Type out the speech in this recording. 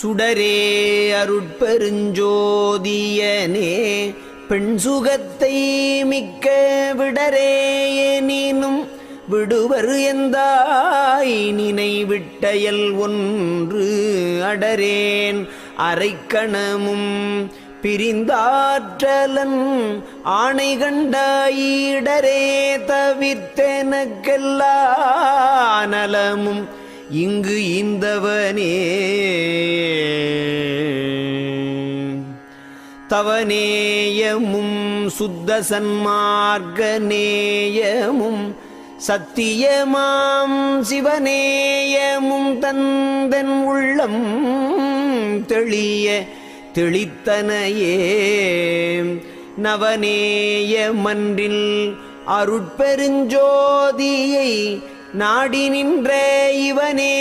சுடரே அருட்பெருஞ்சோதியனே பெண் சுகத்தை மிக்க விடரேயெனினும் விடுவர் எந்தாய் நினைவிட்டயல் ஒன்று அடரேன் அரைக்கணமும் பிரிந்தாற்றலன் ஆணை கண்டாயிடரே தவிர்த்தெனக்கெல்லா நலமும் இங்கு இந்தவனே தவநேயமும் சுத்த சன்மார்க்கநேயமும் சத்தியமாம் சிவநேயமும் தந்தன் உள்ளம் தெளிய தெளித்தனையே நவநேயமன்றில் அருட்பெருஞ்சோதியை நாடி நின்ற இவனே